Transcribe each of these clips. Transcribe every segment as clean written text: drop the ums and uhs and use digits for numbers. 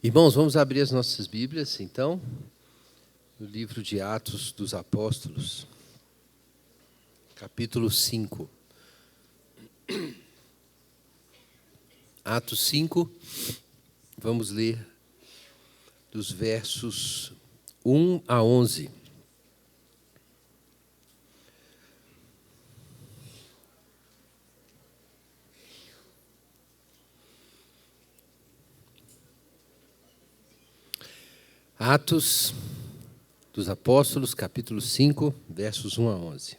Irmãos, vamos abrir as nossas Bíblias, então, no livro de Atos dos Apóstolos, capítulo 5. Atos 5, vamos ler dos versos 1 a 11. Atos dos Apóstolos, capítulo 5, versos 1 a 11.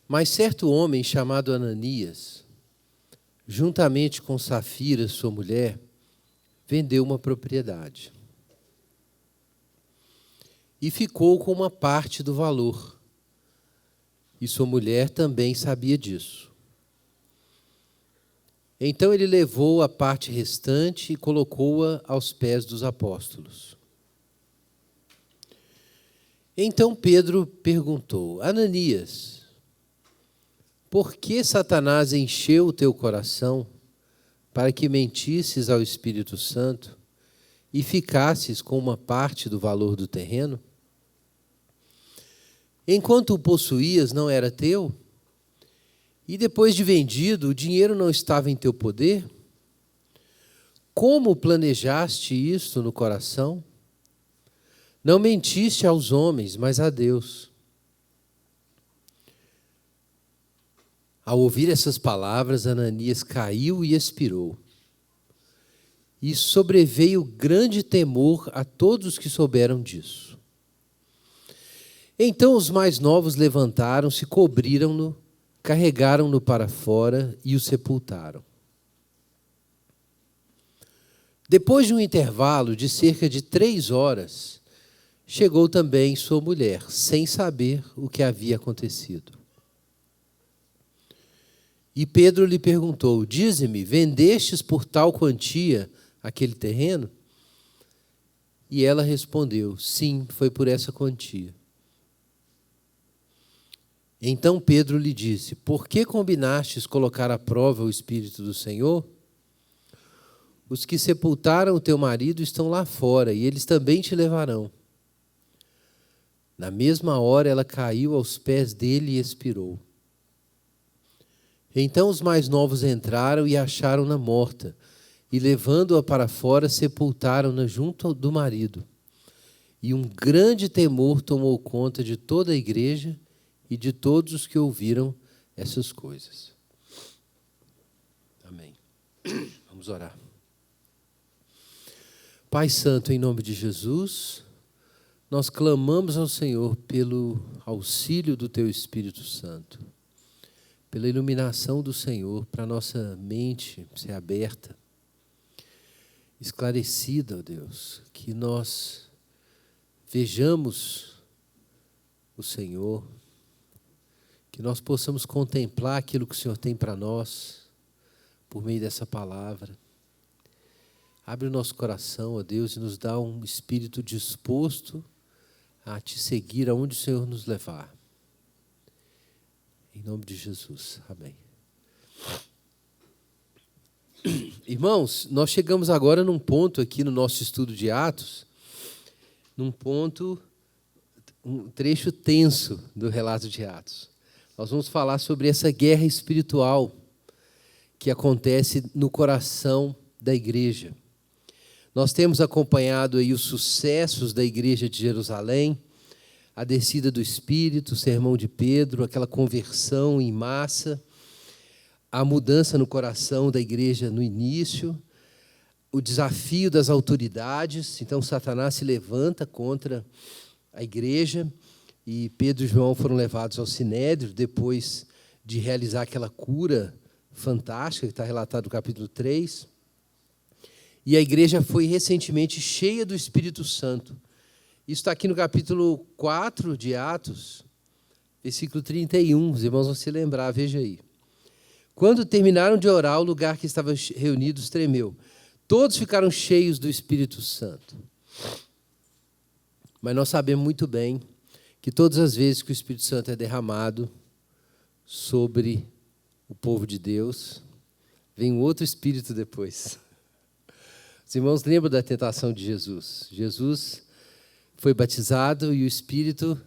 Mas certo homem chamado Ananias, juntamente com Safira, sua mulher, vendeu uma propriedade. E ficou com uma parte do valor. E sua mulher também sabia disso. Então ele levou a parte restante e colocou-a aos pés dos apóstolos. Então Pedro perguntou: Ananias, por que Satanás encheu o teu coração para que mentisses ao Espírito Santo e ficasses com uma parte do valor do terreno? Enquanto o possuías, não era teu? E depois de vendido, o dinheiro não estava em teu poder? Como planejaste isto no coração? Não mentiste aos homens, mas a Deus. Ao ouvir essas palavras, Ananias caiu e expirou. E sobreveio grande temor a todos os que souberam disso. Então os mais novos levantaram-se, cobriram-no, carregaram-no para fora e o sepultaram. Depois de um intervalo de cerca de 3 horas, chegou também sua mulher, sem saber o que havia acontecido. E Pedro lhe perguntou: dize-me, vendestes por tal quantia aquele terreno? E ela respondeu: sim, foi por essa quantia. Então Pedro lhe disse: por que combinastes colocar à prova o Espírito do Senhor? Os que sepultaram o teu marido estão lá fora, e eles também te levarão. Na mesma hora ela caiu aos pés dele e expirou. Então os mais novos entraram e acharam-na morta, e levando-a para fora, sepultaram-na junto do marido. E um grande temor tomou conta de toda a igreja e de todos os que ouviram essas coisas. Amém. Vamos orar. Pai Santo, em nome de Jesus, nós clamamos ao Senhor pelo auxílio do Teu Espírito Santo, pela iluminação do Senhor, para a nossa mente ser aberta, esclarecida, ó Deus, que nós vejamos o Senhor, que nós possamos contemplar aquilo que o Senhor tem para nós, por meio dessa palavra. Abre o nosso coração, ó Deus, e nos dá um espírito disposto a Te seguir aonde o Senhor nos levar. Em nome de Jesus. Amém. Irmãos, nós chegamos agora num ponto aqui no nosso estudo de Atos, um trecho tenso do relato de Atos. Nós vamos falar sobre essa guerra espiritual que acontece no coração da igreja. Nós temos acompanhado aí os sucessos da igreja de Jerusalém, a descida do Espírito, o sermão de Pedro, aquela conversão em massa, a mudança no coração da igreja no início, o desafio das autoridades. Então Satanás se levanta contra a igreja, e Pedro e João foram levados ao Sinédrio, depois de realizar aquela cura fantástica, que está relatado no capítulo 3. E a igreja foi recentemente cheia do Espírito Santo. Isso está aqui no capítulo 4 de Atos, versículo 31. Os irmãos vão se lembrar, veja aí. Quando terminaram de orar, o lugar que estavam reunidos tremeu. Todos ficaram cheios do Espírito Santo. Mas nós sabemos muito bem que todas as vezes que o Espírito Santo é derramado sobre o povo de Deus, Vem um outro espírito depois. Os irmãos lembram da tentação de Jesus. Jesus foi batizado e o Espírito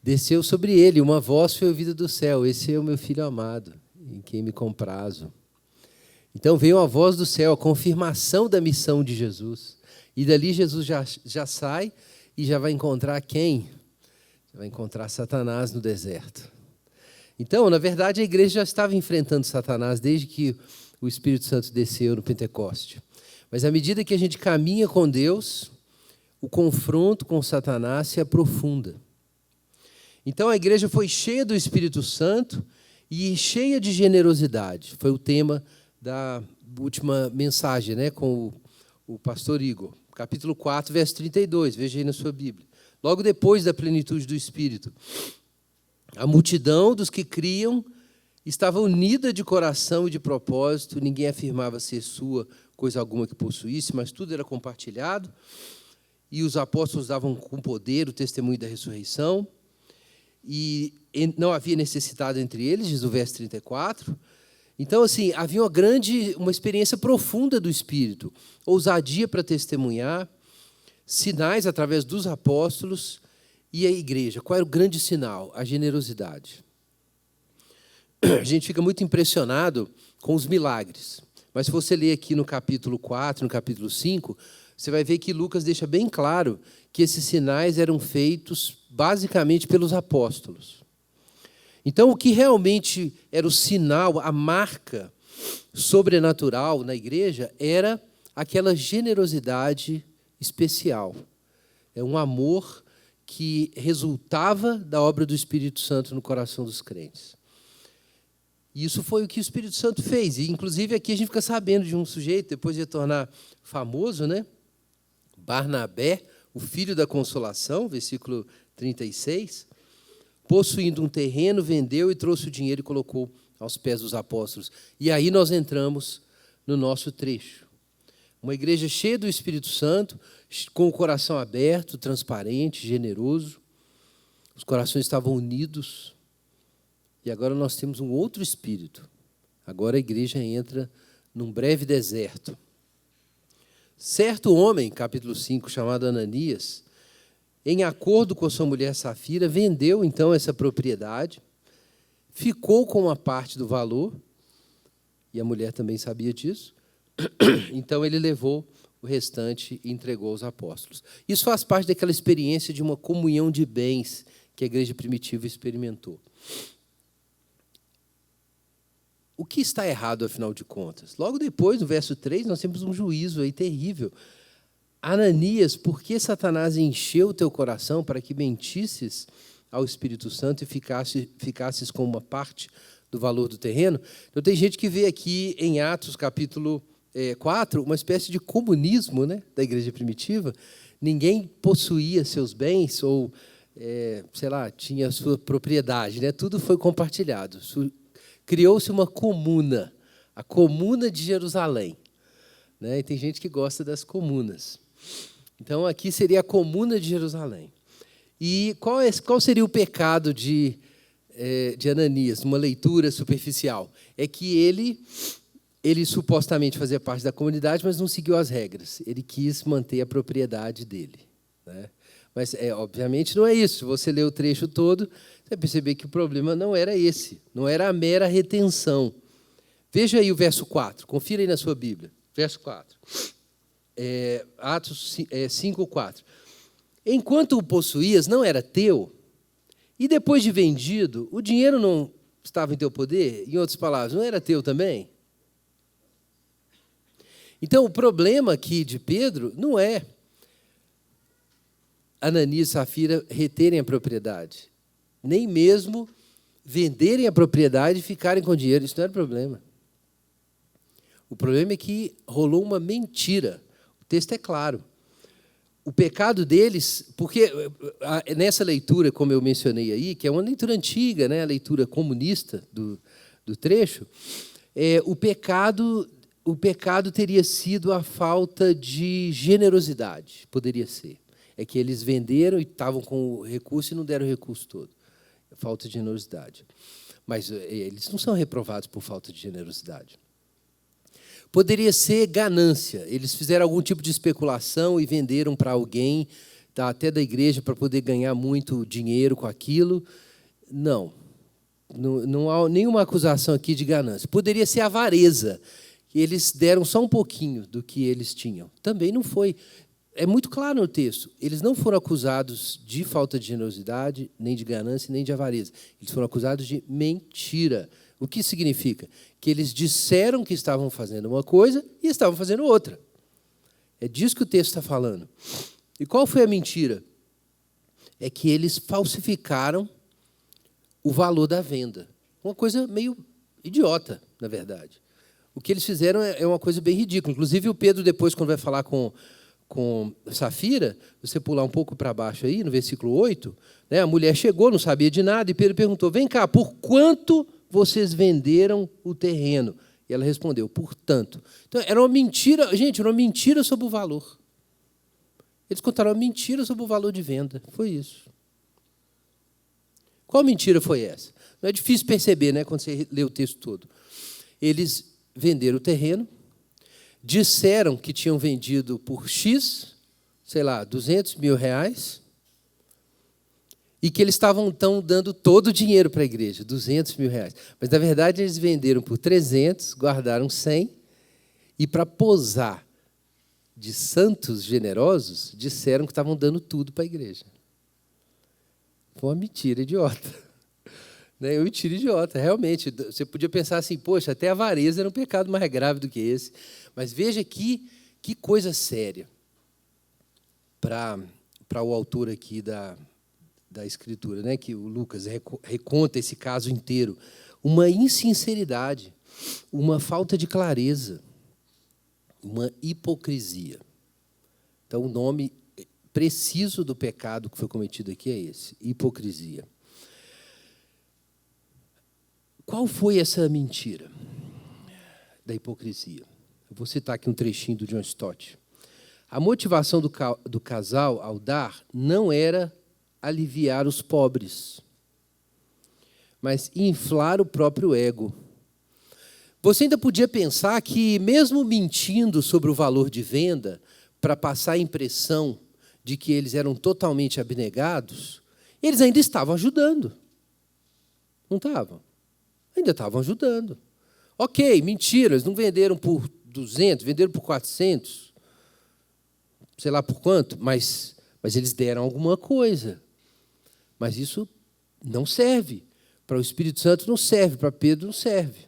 desceu sobre ele. Uma voz foi ouvida do céu: esse é o meu filho amado, em quem me comprazo. Então veio a voz do céu, a confirmação da missão de Jesus. E dali Jesus já sai e já vai encontrar quem? Vai encontrar Satanás no deserto. Então, na verdade, a igreja já estava enfrentando Satanás desde que o Espírito Santo desceu no Pentecoste. Mas à medida que a gente caminha com Deus, o confronto com Satanás se aprofunda. Então a igreja foi cheia do Espírito Santo e cheia de generosidade. Foi o tema da última mensagem, né, com o pastor Igor. Capítulo 4, verso 32, veja aí na sua Bíblia. Logo depois da plenitude do Espírito. A multidão dos que criam estava unida de coração e de propósito, ninguém afirmava ser sua coisa alguma que possuísse, mas tudo era compartilhado, e os apóstolos davam com poder o testemunho da ressurreição, e não havia necessidade entre eles, diz o verso 34. Então, assim, havia uma experiência profunda do Espírito, ousadia para testemunhar, sinais através dos apóstolos e a igreja. Qual era o grande sinal? A generosidade. A gente fica muito impressionado com os milagres. Mas se você ler aqui no capítulo 4, no capítulo 5, você vai ver que Lucas deixa bem claro que esses sinais eram feitos basicamente pelos apóstolos. Então, o que realmente era o sinal, a marca sobrenatural na igreja, era aquela generosidade especial. É um amor que resultava da obra do Espírito Santo no coração dos crentes. E isso foi o que o Espírito Santo fez. E, inclusive, aqui a gente fica sabendo de um sujeito, depois de tornar famoso, né? Barnabé, o filho da consolação, versículo 36, possuindo um terreno, vendeu e trouxe o dinheiro e colocou aos pés dos apóstolos. E aí nós entramos no nosso trecho. Uma igreja cheia do Espírito Santo, com o coração aberto, transparente, generoso. Os corações estavam unidos. E agora nós temos um outro espírito. Agora a igreja entra num breve deserto. Certo homem, capítulo 5, chamado Ananias, em acordo com a sua mulher Safira, vendeu então essa propriedade, ficou com uma parte do valor, e a mulher também sabia disso, então ele levou o restante e entregou aos apóstolos. Isso faz parte daquela experiência de uma comunhão de bens que a igreja primitiva experimentou. O que está errado, afinal de contas? Logo depois, no verso 3, nós temos um juízo aí terrível. Ananias, por que Satanás encheu o teu coração para que mentisses ao Espírito Santo e ficasses com uma parte do valor do terreno? Então, tem gente que vê aqui em Atos, capítulo 4, uma espécie de comunismo, né, da igreja primitiva. Ninguém possuía seus bens ou, tinha a sua propriedade, né? Tudo foi compartilhado. Criou-se uma comuna, a Comuna de Jerusalém. Né? E tem gente que gosta das comunas. Então, aqui seria a Comuna de Jerusalém. E qual seria o pecado de Ananias, uma leitura superficial? É que ele supostamente fazia parte da comunidade, mas não seguiu as regras. Ele quis manter a propriedade dele. Né? Mas, obviamente, não é isso. Se você ler o trecho todo, você vai perceber que o problema não era esse, não era a mera retenção. Veja aí o verso 4, confira aí na sua Bíblia. Verso 4. Atos 5, 4. Enquanto o possuías, não era teu, e depois de vendido, o dinheiro não estava em teu poder? Em outras palavras, não era teu também? Então, o problema aqui de Pedro não é Ananias e Safira reterem a propriedade, nem mesmo venderem a propriedade e ficarem com dinheiro. Isso não era problema. O problema é que rolou uma mentira. O texto é claro. O pecado deles, porque nessa leitura, como eu mencionei aí, que é uma leitura antiga, né, a leitura comunista do trecho, o pecado teria sido a falta de generosidade, poderia ser. É que eles venderam e estavam com o recurso e não deram o recurso todo. Falta de generosidade. Mas eles não são reprovados por falta de generosidade. Poderia ser ganância. Eles fizeram algum tipo de especulação e venderam para alguém, tá, até da igreja, para poder ganhar muito dinheiro com aquilo. Não. Não há nenhuma acusação aqui de ganância. Poderia ser avareza. Eles deram só um pouquinho do que eles tinham. Também não foi. É muito claro no texto. Eles não foram acusados de falta de generosidade, nem de ganância, nem de avareza. Eles foram acusados de mentira. O que significa? Que eles disseram que estavam fazendo uma coisa e estavam fazendo outra. É disso que o texto está falando. E qual foi a mentira? É que eles falsificaram o valor da venda. Uma coisa meio idiota, na verdade. O que eles fizeram é uma coisa bem ridícula. Inclusive, o Pedro, depois, quando vai falar com Safira, você pular um pouco para baixo aí, no versículo 8, né, a mulher chegou, não sabia de nada, e Pedro perguntou, vem cá, por quanto vocês venderam o terreno? E ela respondeu, por tanto. Então, era uma mentira, gente, era uma mentira sobre o valor. Eles contaram uma mentira sobre o valor de venda. Foi isso. Qual mentira foi essa? Não é difícil perceber, né, quando você lê o texto todo. Eles venderam o terreno, disseram que tinham vendido por X, sei lá, 200 mil reais, e que eles estavam, então, dando todo o dinheiro para a igreja, 200 mil reais. Mas, na verdade, eles venderam por 300, guardaram 100, e, para posar de santos generosos, disseram que estavam dando tudo para a igreja. Foi uma mentira idiota. Né? Uma mentira idiota, realmente. Você podia pensar assim, poxa, até a avareza era um pecado mais grave do que esse. Mas veja que coisa séria para o autor aqui da Escritura, né? Que o Lucas reconta esse caso inteiro. Uma insinceridade, uma falta de clareza, uma hipocrisia. Então, o nome preciso do pecado que foi cometido aqui é esse, hipocrisia. Qual foi essa mentira da hipocrisia? Eu vou citar aqui um trechinho do John Stott. A motivação do casal ao dar não era aliviar os pobres, mas inflar o próprio ego. Você ainda podia pensar que, mesmo mentindo sobre o valor de venda, para passar a impressão de que eles eram totalmente abnegados, eles ainda estavam ajudando. Não estavam? Ainda estavam ajudando. Ok, mentira, eles não venderam por 200, venderam por 400, sei lá por quanto, mas eles deram alguma coisa. Mas isso não serve. Para o Espírito Santo não serve, para Pedro não serve.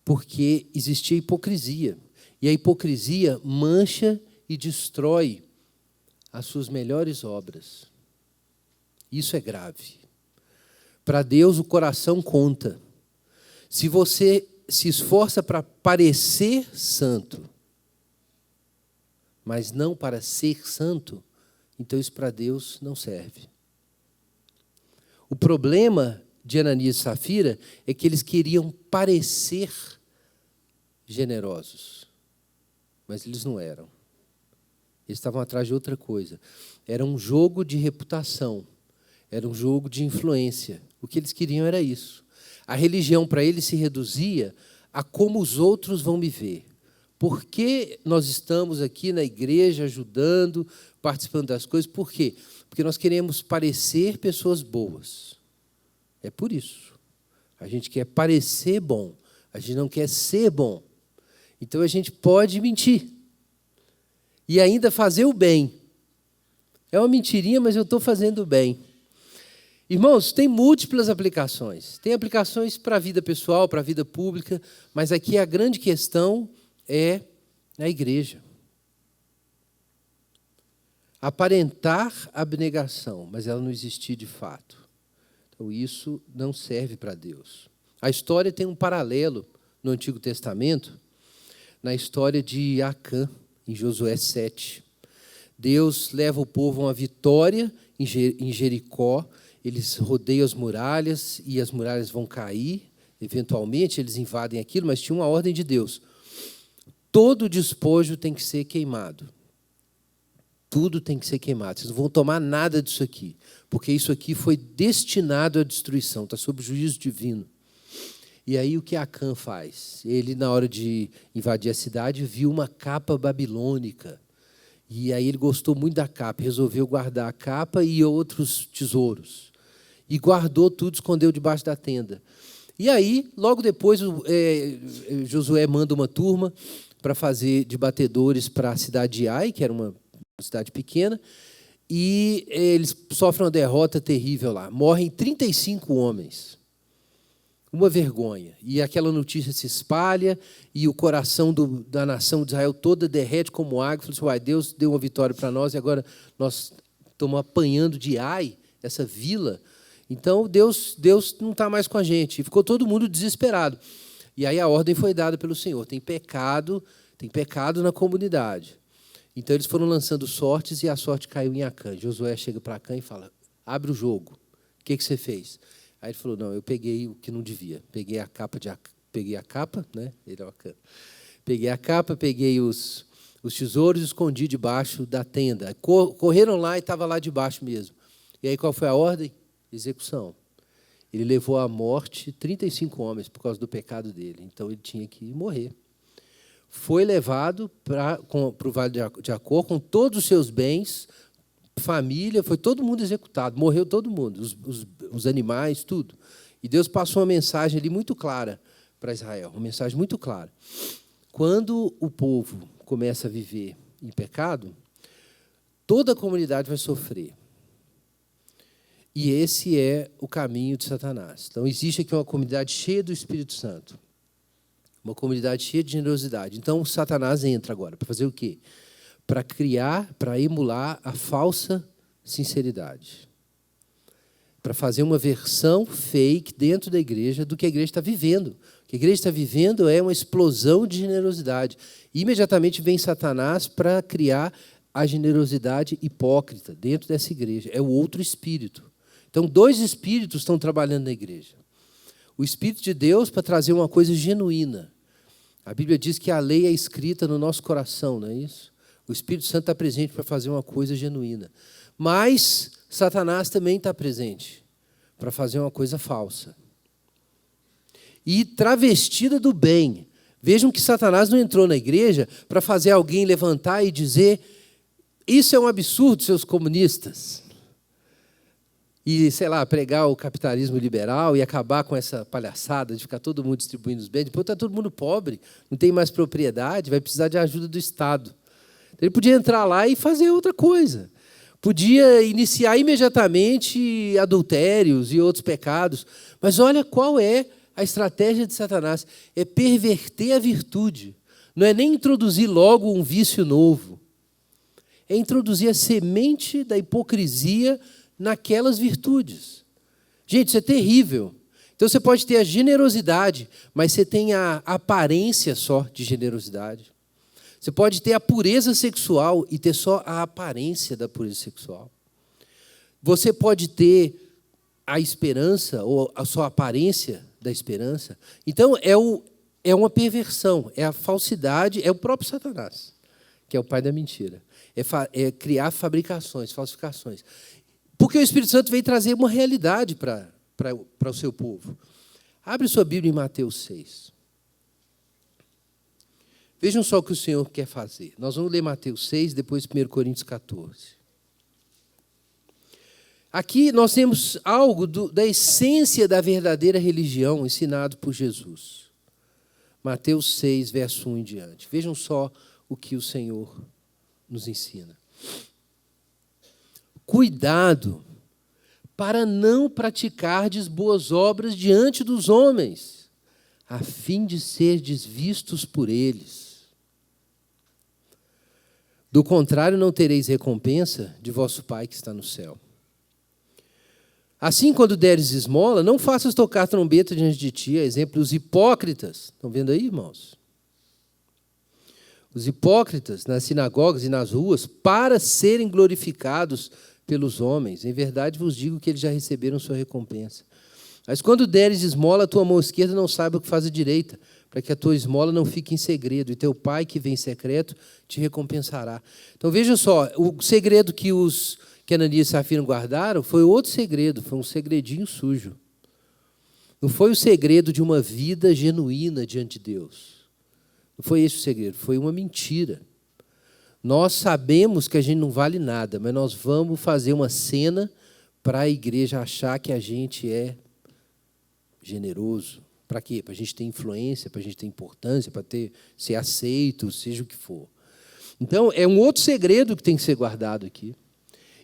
Porque existia hipocrisia. E a hipocrisia mancha e destrói as suas melhores obras. Isso é grave. Para Deus, o coração conta. Se você se esforça para parecer santo, mas não para ser santo, então isso para Deus não serve. O problema de Ananias e Safira é que eles queriam parecer generosos, mas eles não eram. Eles estavam atrás de outra coisa. Era um jogo de reputação, era um jogo de influência. O que eles queriam era isso. A religião para eles se reduzia a como os outros vão me ver. Por que nós estamos aqui na igreja ajudando, participando das coisas? Por quê? Porque nós queremos parecer pessoas boas. É por isso. A gente quer parecer bom, a gente não quer ser bom. Então, a gente pode mentir e ainda fazer o bem. É uma mentirinha, mas eu estou fazendo o bem. Irmãos, tem múltiplas aplicações. Tem aplicações para a vida pessoal, para a vida pública, mas aqui a grande questão é a igreja. Aparentar abnegação, mas ela não existir de fato. Então, isso não serve para Deus. A história tem um paralelo no Antigo Testamento, na história de Acã, em Josué 7. Deus leva o povo a uma vitória em Jericó, eles rodeiam as muralhas e as muralhas vão cair, eventualmente eles invadem aquilo, mas tinha uma ordem de Deus. Todo despojo tem que ser queimado. Tudo tem que ser queimado. Vocês não vão tomar nada disso aqui, porque isso aqui foi destinado à destruição, está sob juízo divino. E aí o que Acã faz? Ele, na hora de invadir a cidade, viu uma capa babilônica. E aí ele gostou muito da capa, resolveu guardar a capa e outros tesouros. E guardou tudo, escondeu debaixo da tenda. E aí, logo depois, Josué manda uma turma para fazer de batedores para a cidade de Ai, que era uma cidade pequena, e eles sofrem uma derrota terrível lá. Morrem 35 homens. Uma vergonha. E aquela notícia se espalha, e o coração da nação de Israel toda derrete como água. Fala assim, uai, Deus deu uma vitória para nós, e agora nós estamos apanhando de Ai, essa vila. Então, Deus não está mais com a gente. E ficou todo mundo desesperado. E aí a ordem foi dada pelo Senhor. Tem pecado na comunidade. Então, eles foram lançando sortes, e a sorte caiu em Acã. Josué chega para Acã e fala, abre o jogo. O que você fez? Aí ele falou, não, eu peguei o que não devia. Peguei a capa, né? Ele é o Acã. Peguei a capa, peguei os tesouros e escondi debaixo da tenda. Correram lá e estava lá debaixo mesmo. E aí qual foi a ordem? Execução. Ele levou à morte 35 homens por causa do pecado dele. Então, ele tinha que morrer. Foi levado para o Vale de Acor com todos os seus bens, família, foi todo mundo executado, morreu todo mundo, os animais, tudo. E Deus passou uma mensagem ali muito clara para Israel, uma mensagem muito clara. Quando o povo começa a viver em pecado, toda a comunidade vai sofrer. E esse é o caminho de Satanás. Então, existe aqui uma comunidade cheia do Espírito Santo, uma comunidade cheia de generosidade. Então, Satanás entra agora para fazer o quê? Para criar, para emular a falsa sinceridade. Para fazer uma versão fake dentro da igreja do que a igreja está vivendo. O que a igreja está vivendo é uma explosão de generosidade. E, imediatamente vem Satanás para criar a generosidade hipócrita dentro dessa igreja. É o outro espírito. Então, 2 espíritos estão trabalhando na igreja. O Espírito de Deus para trazer uma coisa genuína. A Bíblia diz que a lei é escrita no nosso coração, não é isso? O Espírito Santo está presente para fazer uma coisa genuína. Mas Satanás também está presente para fazer uma coisa falsa. E travestida do bem. Vejam que Satanás não entrou na igreja para fazer alguém levantar e dizer isso é um absurdo, seus comunistas. E, sei lá, pregar o capitalismo liberal e acabar com essa palhaçada de ficar todo mundo distribuindo os bens. Depois está todo mundo pobre, não tem mais propriedade, vai precisar de ajuda do Estado. Ele podia entrar lá e fazer outra coisa. Podia iniciar imediatamente adultérios e outros pecados. Mas olha qual é a estratégia de Satanás. É perverter a virtude. Não é nem introduzir logo um vício novo. É introduzir a semente da hipocrisia naquelas virtudes. Gente, isso é terrível. Então, você pode ter a generosidade, mas você tem a aparência só de generosidade. Você pode ter a pureza sexual e ter só a aparência da pureza sexual. Você pode ter a esperança ou a sua aparência da esperança. Então, é uma perversão, é a falsidade, é o próprio Satanás, que é o pai da mentira. É criar fabricações, falsificações. Porque o Espírito Santo veio trazer uma realidade para o seu povo. Abre sua Bíblia em Mateus 6. Vejam só o que o Senhor quer fazer. Nós vamos ler Mateus 6, depois 1 Coríntios 14. Aqui nós temos algo da essência da verdadeira religião ensinado por Jesus. Mateus 6, verso 1 em diante. Vejam só o que o Senhor nos ensina. Cuidado para não praticardes boas obras diante dos homens, a fim de serdes vistos por eles. Do contrário, não tereis recompensa de vosso Pai que está no céu. Assim, quando deres esmola, não faças tocar trombeta diante de ti, a exemplo dos hipócritas. Estão vendo aí, irmãos? Os hipócritas nas sinagogas e nas ruas, para serem glorificados pelos homens. Em verdade vos digo que eles já receberam sua recompensa. Mas quando deres esmola, a tua mão esquerda não saiba o que faz a direita, para que a tua esmola não fique em segredo, e teu Pai que vem em secreto te recompensará. Então veja só, o segredo que Ananias e Safira guardaram foi outro segredo, foi um segredinho sujo. Não foi o segredo de uma vida genuína diante de Deus. Não foi esse o segredo, foi uma mentira. Nós sabemos que a gente não vale nada, mas nós vamos fazer uma cena para a igreja achar que a gente é generoso. Para quê? Para a gente ter influência, para a gente ter importância, para ser aceito, seja o que for. Então, é um outro segredo que tem que ser guardado aqui.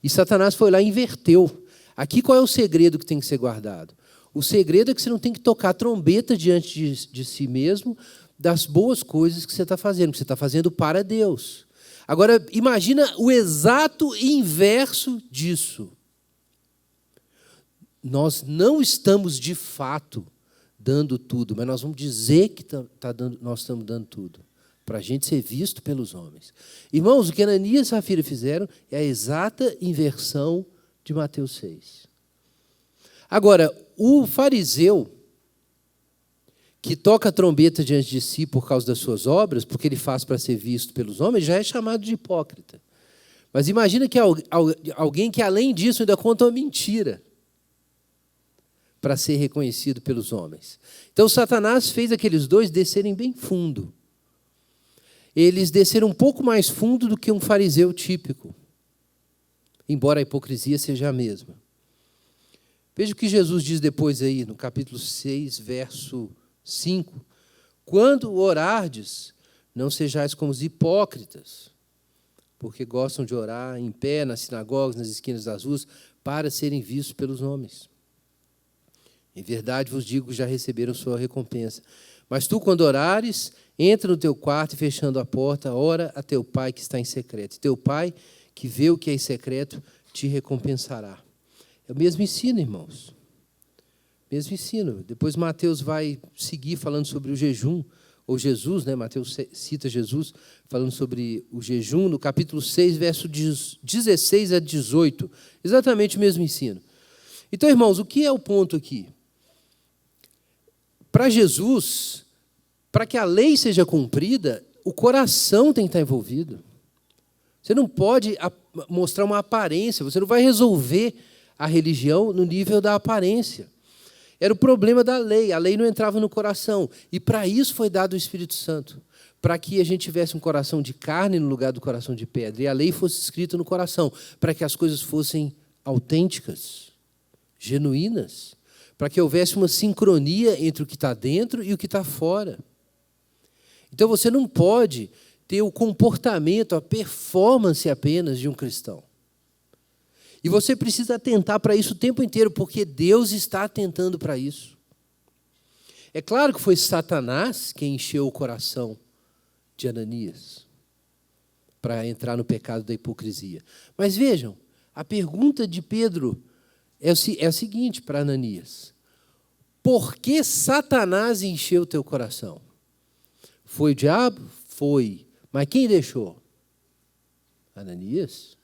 E Satanás foi lá e inverteu. Aqui qual é o segredo que tem que ser guardado? O segredo é que você não tem que tocar trombeta diante de si mesmo das boas coisas que você está fazendo, que você está fazendo para Deus. Agora, imagina o exato inverso disso. Nós não estamos, de fato, dando tudo, mas nós vamos dizer que nós estamos dando tudo, para a gente ser visto pelos homens. Irmãos, o que Ananias e Safira fizeram é a exata inversão de Mateus 6. Agora, o fariseu, que toca a trombeta diante de si por causa das suas obras, porque ele faz para ser visto pelos homens, já é chamado de hipócrita. Mas imagina que alguém que, além disso, ainda conta uma mentira para ser reconhecido pelos homens. Então, Satanás fez aqueles dois descerem bem fundo. Eles desceram um pouco mais fundo do que um fariseu típico, embora a hipocrisia seja a mesma. Veja o que Jesus diz depois aí, no capítulo 6, verso 5. Quando orardes, não sejais como os hipócritas, porque gostam de orar em pé, nas sinagogas, nas esquinas das ruas, para serem vistos pelos homens. Em verdade vos digo que já receberam sua recompensa. Mas tu, quando orares, entra no teu quarto e, fechando a porta, ora a teu pai que está em secreto. E teu pai, que vê o que é em secreto, te recompensará. É o mesmo ensino, irmãos. Mesmo ensino. Depois Mateus vai seguir falando sobre o jejum, ou Jesus, né? Mateus cita Jesus, falando sobre o jejum, no capítulo 6, verso 16 a 18. Exatamente o mesmo ensino. Então, irmãos, o que é o ponto aqui? Para Jesus, para que a lei seja cumprida, o coração tem que estar envolvido. Você não pode mostrar uma aparência, você não vai resolver a religião no nível da aparência. Era o problema da lei, a lei não entrava no coração. E para isso foi dado o Espírito Santo, para que a gente tivesse um coração de carne no lugar do coração de pedra, e a lei fosse escrita no coração, para que as coisas fossem autênticas, genuínas, para que houvesse uma sincronia entre o que está dentro e o que está fora. Então você não pode ter o comportamento, a performance apenas de um cristão. E você precisa atentar para isso o tempo inteiro, porque Deus está atentando para isso. É claro que foi Satanás quem encheu o coração de Ananias para entrar no pecado da hipocrisia. Mas vejam, a pergunta de Pedro é a seguinte para Ananias: por que Satanás encheu o teu coração? Foi o diabo? Foi. Mas quem deixou? Ananias.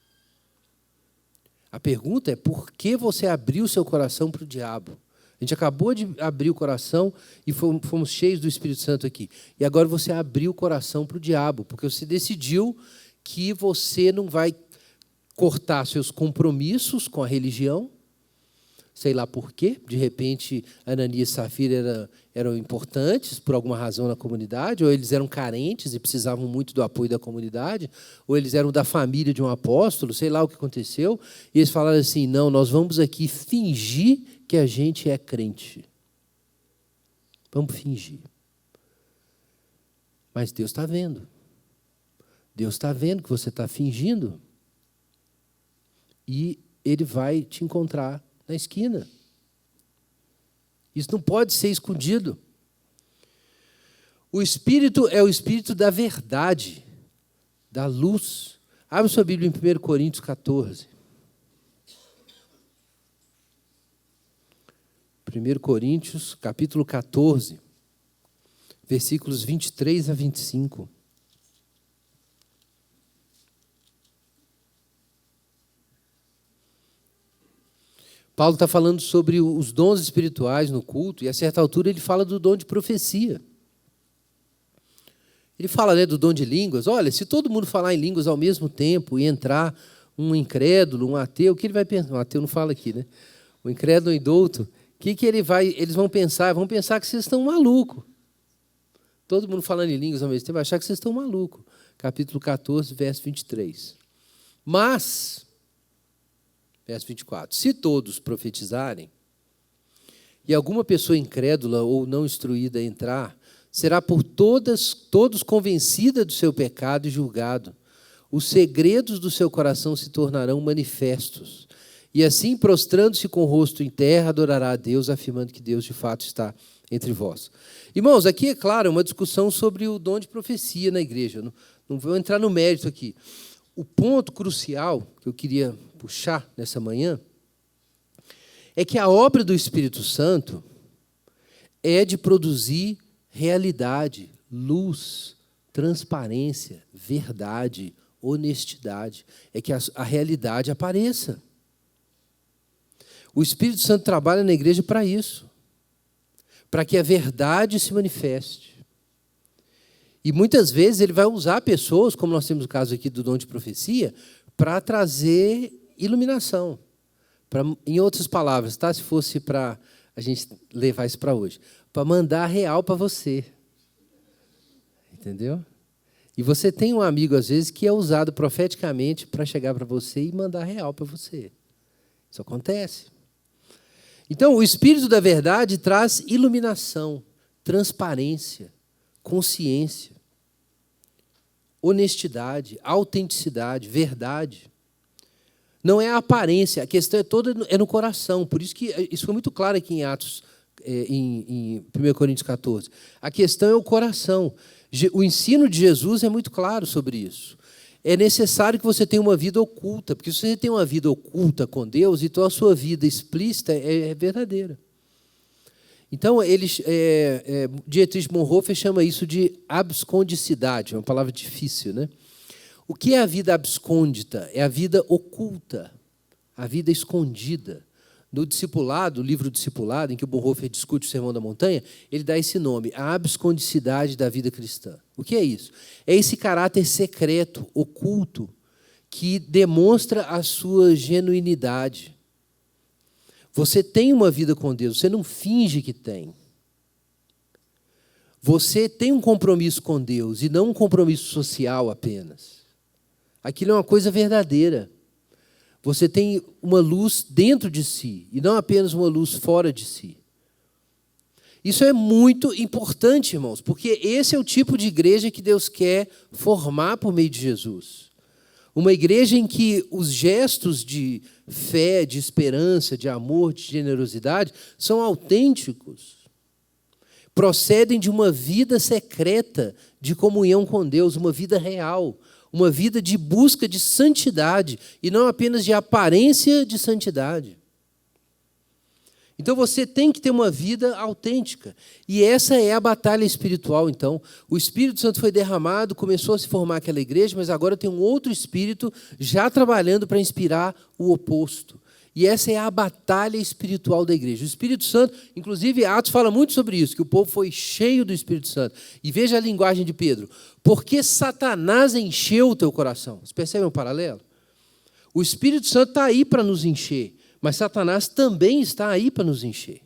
A pergunta é: por que você abriu o seu coração para o diabo? A gente acabou de abrir o coração e fomos cheios do Espírito Santo aqui. E agora você abriu o coração para o diabo, porque você decidiu que você não vai cortar seus compromissos com a religião, sei lá por quê. De repente, Ananias e Safira eram importantes por alguma razão na comunidade, ou eles eram carentes e precisavam muito do apoio da comunidade, ou eles eram da família de um apóstolo, sei lá o que aconteceu. E eles falaram assim: não, nós vamos aqui fingir que a gente é crente. Vamos fingir. Mas Deus está vendo. Deus está vendo que você está fingindo. E Ele vai te encontrar na esquina. Isso não pode ser escondido. O Espírito é o Espírito da verdade, da luz. Abra sua Bíblia em 1 Coríntios 14. 1 Coríntios, capítulo 14, versículos 23 a 25. Paulo está falando sobre os dons espirituais no culto, e a certa altura ele fala do dom de profecia. Ele fala, né, do dom de línguas. Olha, se todo mundo falar em línguas ao mesmo tempo e entrar um incrédulo, um ateu, o que ele vai pensar? Um ateu não fala aqui, né? O incrédulo e douto, que eles vão pensar? Vão pensar que vocês estão malucos. Todo mundo falando em línguas ao mesmo tempo vai achar que vocês estão malucos. Capítulo 14, verso 23. Mas, verso 24, se todos profetizarem, e alguma pessoa incrédula ou não instruída entrar, será por todos convencida do seu pecado e julgado. Os segredos do seu coração se tornarão manifestos. E assim, prostrando-se com o rosto em terra, adorará a Deus, afirmando que Deus de fato está entre vós. Irmãos, aqui é claro, uma discussão sobre o dom de profecia na igreja. Não vou entrar no mérito aqui. O ponto crucial que eu queria puxar nessa manhã é que a obra do Espírito Santo é de produzir realidade, luz, transparência, verdade, honestidade. É que a realidade apareça. O Espírito Santo trabalha na igreja para isso, para que a verdade se manifeste. E muitas vezes ele vai usar pessoas, como nós temos o caso aqui do dom de profecia, para trazer iluminação. Em outras palavras, tá? Se fosse para a gente levar isso para hoje, para mandar real para você. Entendeu? E você tem um amigo, às vezes, que é usado profeticamente para chegar para você e mandar real para você. Isso acontece. Então, o Espírito da verdade traz iluminação, transparência, consciência, honestidade, autenticidade, verdade. Não é a aparência, a questão é toda no coração. Por isso que isso foi muito claro aqui em Atos, em 1 Coríntios 14. A questão é o coração. O ensino de Jesus é muito claro sobre isso. É necessário que você tenha uma vida oculta, porque se você tem uma vida oculta com Deus, então a sua vida explícita é verdadeira. Então, Dietrich Bonhoeffer chama isso de abscondicidade, uma palavra difícil, né? O que é a vida abscôndita? É a vida oculta, a vida escondida. No Discipulado, o livro Discipulado, em que o Bonhoeffer discute o Sermão da Montanha, ele dá esse nome, a abscondicidade da vida cristã. O que é isso? É esse caráter secreto, oculto, que demonstra a sua genuinidade. Você tem uma vida com Deus, você não finge que tem. Você tem um compromisso com Deus, e não um compromisso social apenas. Aquilo é uma coisa verdadeira. Você tem uma luz dentro de si, e não apenas uma luz fora de si. Isso é muito importante, irmãos, porque esse é o tipo de igreja que Deus quer formar por meio de Jesus. Uma igreja em que os gestos de fé, de esperança, de amor, de generosidade são autênticos. Procedem de uma vida secreta de comunhão com Deus, uma vida real, uma vida de busca de santidade e não apenas de aparência de santidade. Então você tem que ter uma vida autêntica. E essa é a batalha espiritual, então. O Espírito Santo foi derramado, começou a se formar aquela igreja, mas agora tem um outro Espírito já trabalhando para inspirar o oposto. E essa é a batalha espiritual da igreja. O Espírito Santo, inclusive Atos fala muito sobre isso, que o povo foi cheio do Espírito Santo. E veja a linguagem de Pedro. Porque Satanás encheu o teu coração. Você percebe um paralelo? O Espírito Santo está aí para nos encher, mas Satanás também está aí para nos encher.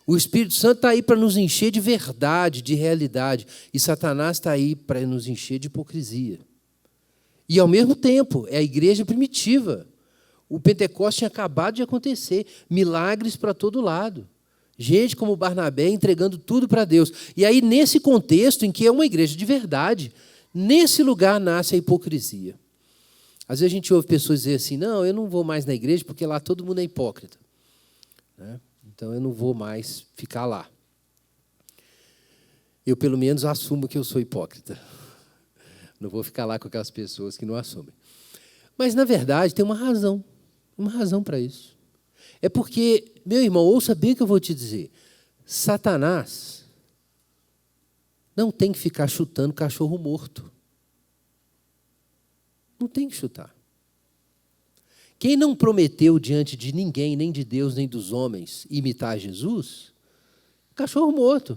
O Espírito Santo está aí para nos encher de verdade, de realidade. E Satanás está aí para nos encher de hipocrisia. E, ao mesmo tempo, é a igreja primitiva. O Pentecostes tinha acabado de acontecer, milagres para todo lado. Gente como Barnabé entregando tudo para Deus. E aí, nesse contexto em que é uma igreja de verdade, nesse lugar nasce a hipocrisia. Às vezes a gente ouve pessoas dizer assim, não, eu não vou mais na igreja porque lá todo mundo é hipócrita. Então eu não vou mais ficar lá. Eu, pelo menos, assumo que eu sou hipócrita. Não vou ficar lá com aquelas pessoas que não assumem. Mas, na verdade, tem uma razão para isso. É porque, meu irmão, ouça bem o que eu vou te dizer. Satanás não tem que ficar chutando cachorro morto. Não tem que chutar. Quem não prometeu diante de ninguém, nem de Deus, nem dos homens, imitar Jesus, cachorro morto.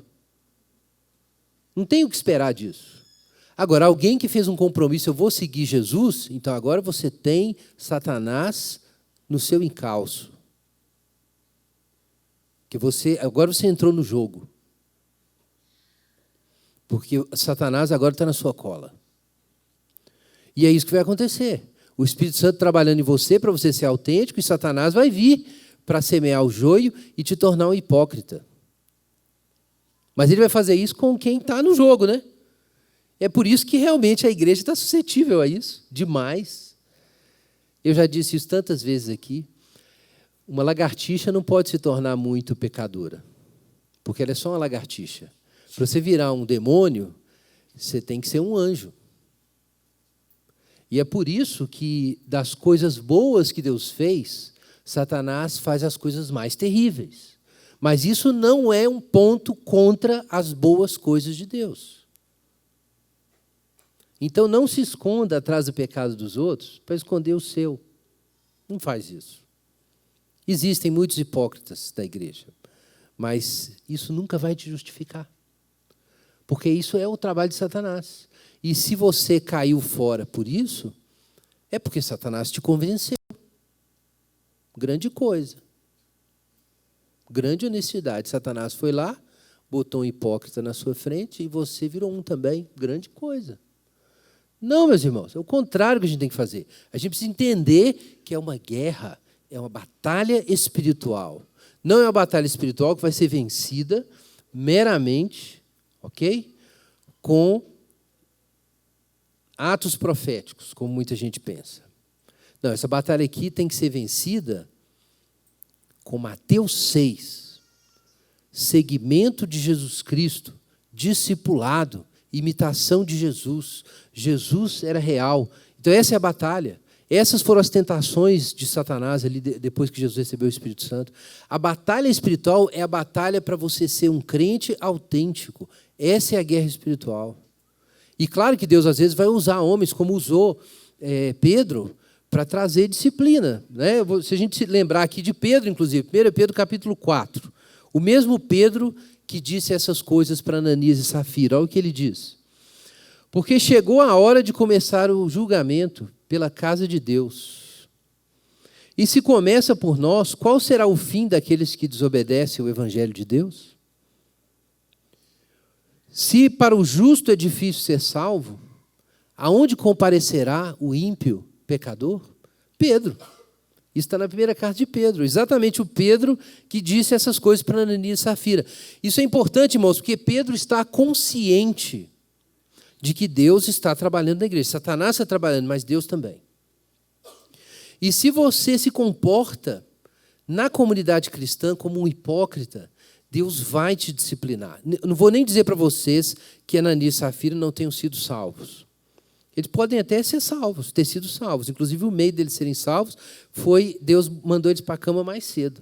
Não tem o que esperar disso. Agora, alguém que fez um compromisso, eu vou seguir Jesus, então agora você tem Satanás no seu encalço. Que agora você entrou no jogo. Porque Satanás agora está na sua cola. E é isso que vai acontecer. O Espírito Santo trabalhando em você para você ser autêntico, e Satanás vai vir para semear o joio e te tornar um hipócrita. Mas ele vai fazer isso com quem está no jogo, né? É por isso que realmente a igreja está suscetível a isso, demais. Eu já disse isso tantas vezes aqui. Uma lagartixa não pode se tornar muito pecadora, porque ela é só uma lagartixa. Para você virar um demônio, você tem que ser um anjo. E é por isso que, das coisas boas que Deus fez, Satanás faz as coisas mais terríveis. Mas isso não é um ponto contra as boas coisas de Deus. Então, não se esconda atrás do pecado dos outros para esconder o seu. Não faz isso. Existem muitos hipócritas da igreja, mas isso nunca vai te justificar. Porque isso é o trabalho de Satanás. E se você caiu fora por isso, é porque Satanás te convenceu. Grande coisa. Grande honestidade. Satanás foi lá, botou um hipócrita na sua frente e você virou um também. Grande coisa. Não, meus irmãos, é o contrário que a gente tem que fazer. A gente precisa entender que é uma guerra, é uma batalha espiritual. Não é uma batalha espiritual que vai ser vencida meramente, ok? Com atos proféticos, como muita gente pensa. Não, essa batalha aqui tem que ser vencida com Mateus 6, seguimento de Jesus Cristo, discipulado, imitação de Jesus. Jesus era real. Então, essa é a batalha. Essas foram as tentações de Satanás ali depois que Jesus recebeu o Espírito Santo. A batalha espiritual é a batalha para você ser um crente autêntico. Essa é a guerra espiritual. E claro que Deus, às vezes, vai usar homens, como usou Pedro, para trazer disciplina. Né? Se a gente se lembrar aqui de Pedro, inclusive, 1 Pedro capítulo 4, o mesmo Pedro que disse essas coisas para Ananias e Safira, olha o que ele diz. Porque chegou a hora de começar o julgamento pela casa de Deus. E se começa por nós, qual será o fim daqueles que desobedecem o evangelho de Deus? Se para o justo é difícil ser salvo, aonde comparecerá o ímpio pecador? Pedro. Isso está na primeira carta de Pedro. Exatamente o Pedro que disse essas coisas para Ananias e Safira. Isso é importante, irmãos, porque Pedro está consciente de que Deus está trabalhando na igreja. Satanás está trabalhando, mas Deus também. E se você se comporta na comunidade cristã como um hipócrita, Deus vai te disciplinar. Não vou nem dizer para vocês que Ananias e Safira não tenham sido salvos. Eles podem até ser salvos, ter sido salvos. Inclusive, o meio deles serem salvos foi Deus mandou eles para a cama mais cedo.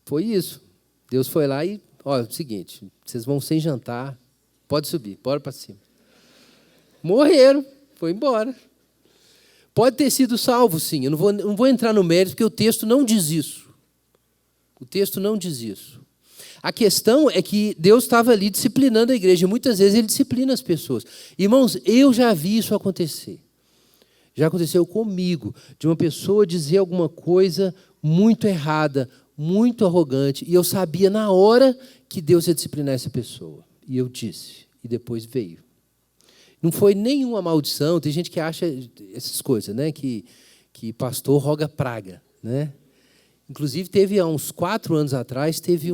Foi isso. Deus foi lá e, olha, é o seguinte, vocês vão sem jantar, pode subir, bora para cima. Morreram, foi embora. Pode ter sido salvo, sim. Eu não vou entrar no mérito, porque o texto não diz isso. O texto não diz isso. A questão é que Deus estava ali disciplinando a igreja. Muitas vezes Ele disciplina as pessoas. Irmãos, eu já vi isso acontecer. Já aconteceu comigo, de uma pessoa dizer alguma coisa muito errada, muito arrogante, e eu sabia na hora que Deus ia disciplinar essa pessoa. E eu disse, e depois veio. Não foi nenhuma maldição. Tem gente que acha essas coisas, né? Que pastor roga praga, né? Inclusive, teve há uns 4 anos atrás, teve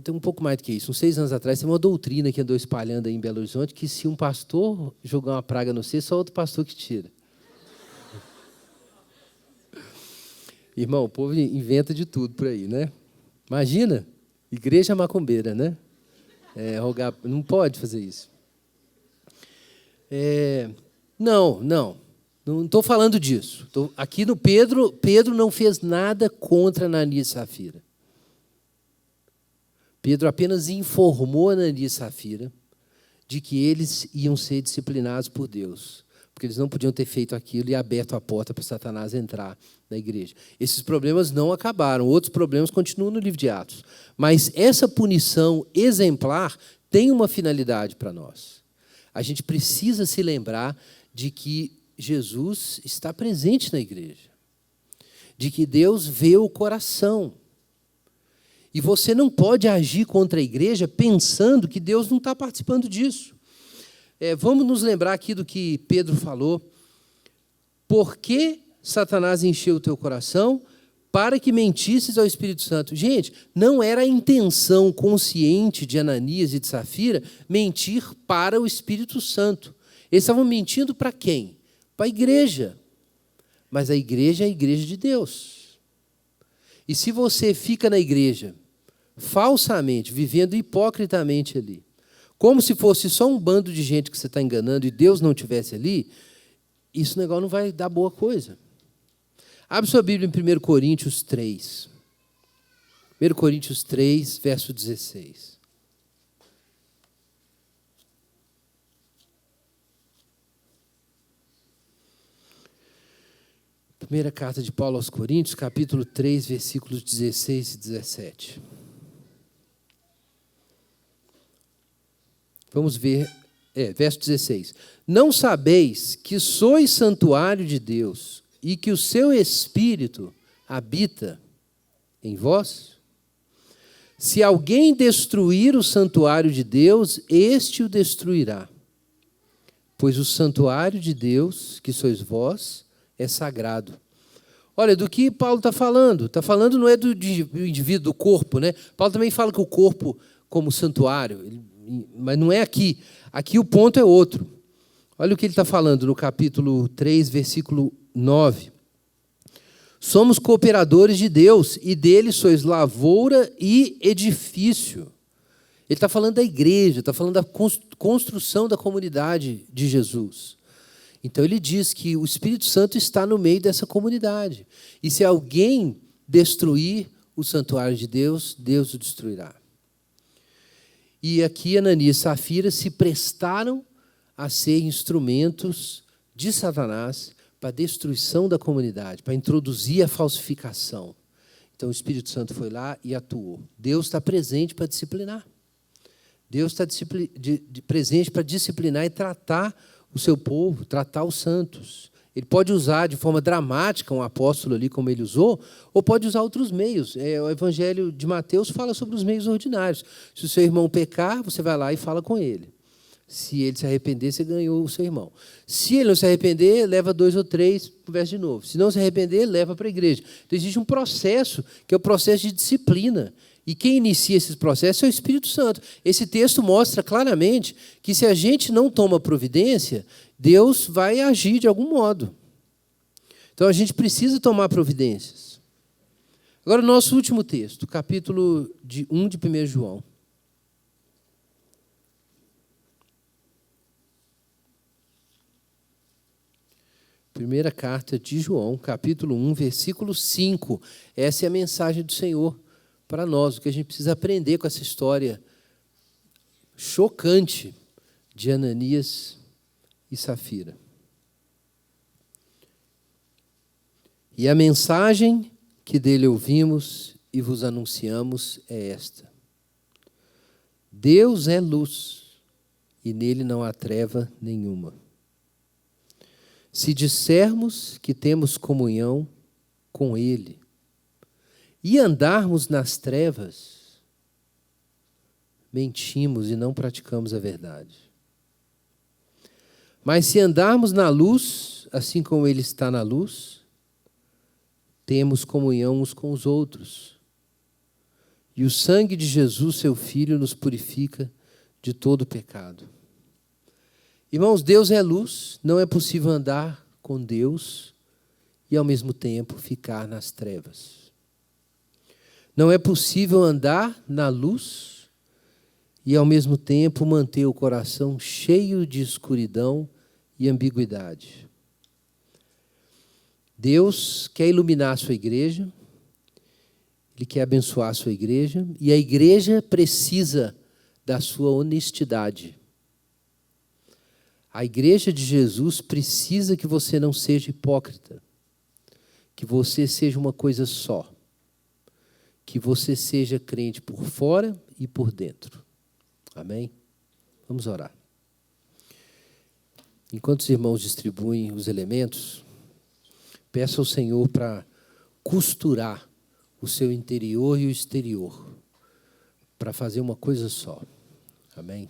tem um pouco mais do que isso, uns 6 anos atrás, tem uma doutrina que andou espalhando aí em Belo Horizonte, que se um pastor jogar uma praga no você, só outro pastor que tira. Irmão, o povo inventa de tudo por aí, né? Imagina, igreja macumbeira, né? Rogar, não pode fazer isso. Não estou falando disso. Aqui no Pedro não fez nada contra Ananias e Safira. Pedro apenas informou Ananias e Safira de que eles iam ser disciplinados por Deus, porque eles não podiam ter feito aquilo e aberto a porta para Satanás entrar na igreja. Esses problemas não acabaram, outros problemas continuam no livro de Atos. Mas essa punição exemplar tem uma finalidade para nós. A gente precisa se lembrar de que Jesus está presente na igreja. de que Deus vê o coração. E você não pode agir contra a igreja pensando que Deus não está participando disso. Vamos nos lembrar aqui do que Pedro falou. Por que Satanás encheu o teu coração? Para que mentisses ao Espírito Santo. Gente, não era a intenção consciente de Ananias e de Safira mentir para o Espírito Santo. Eles estavam mentindo para quem? Para a igreja. Mas a igreja é a igreja de Deus. E se você fica na igreja falsamente, vivendo hipocritamente ali, como se fosse só um bando de gente que você está enganando e Deus não estivesse ali, isso negócio não vai dar boa coisa. Abre sua Bíblia em 1 Coríntios 3. 1 Coríntios 3, verso 16. Primeira carta de Paulo aos Coríntios, capítulo 3, versículos 16 e 17. Vamos ver, verso 16. Não sabeis que sois santuário de Deus e que o seu Espírito habita em vós? Se alguém destruir o santuário de Deus, este o destruirá. Pois o santuário de Deus, que sois vós, é sagrado. Olha, do que Paulo está falando? Está falando não é do indivíduo, do corpo, né? Paulo também fala que o corpo como santuário, mas não é aqui. Aqui o ponto é outro. Olha o que ele está falando no capítulo 3, versículo 9. Somos cooperadores de Deus, e dele sois lavoura e edifício. Ele está falando da igreja, está falando da construção da comunidade de Jesus. Então ele diz que o Espírito Santo está no meio dessa comunidade. E se alguém destruir o santuário de Deus, Deus o destruirá. E aqui Ananias e Safira se prestaram a ser instrumentos de Satanás para a destruição da comunidade, para introduzir a falsificação. Então o Espírito Santo foi lá e atuou. Deus está presente para disciplinar. Deus está presente para disciplinar e tratar o seu povo, tratar os santos. Ele pode usar de forma dramática um apóstolo ali, como ele usou, ou pode usar outros meios. O Evangelho de Mateus fala sobre os meios ordinários. Se o seu irmão pecar, você vai lá e fala com ele. Se ele se arrepender, você ganhou o seu irmão. Se ele não se arrepender, leva 2 ou 3, conversa de novo. Se não se arrepender, leva para a igreja. Então, existe um processo, que é o processo de disciplina. E quem inicia esses processos é o Espírito Santo. Esse texto mostra claramente que se a gente não toma providência, Deus vai agir de algum modo. Então, a gente precisa tomar providências. Agora, o nosso último texto, capítulo 1 de 1 João. Primeira carta de João, capítulo 1, versículo 5. Essa é a mensagem do Senhor para nós, o que a gente precisa aprender com essa história chocante de Ananias e Safira. E a mensagem que dele ouvimos e vos anunciamos é esta: Deus é luz, e nele não há treva nenhuma. Se dissermos que temos comunhão com Ele e andarmos nas trevas, mentimos e não praticamos a verdade. Mas se andarmos na luz, assim como Ele está na luz, temos comunhão uns com os outros. E o sangue de Jesus, seu Filho, nos purifica de todo pecado. Irmãos, Deus é luz, não é possível andar com Deus e, ao mesmo tempo, ficar nas trevas. Não é possível andar na luz e, ao mesmo tempo, manter o coração cheio de escuridão e ambiguidade. Deus quer iluminar a sua igreja, Ele quer abençoar a sua igreja, e a igreja precisa da sua honestidade. A igreja de Jesus precisa que você não seja hipócrita, que você seja uma coisa só, que você seja crente por fora e por dentro. Amém? Vamos orar. Enquanto os irmãos distribuem os elementos, peço ao Senhor para costurar o seu interior e o exterior para fazer uma coisa só. Amém?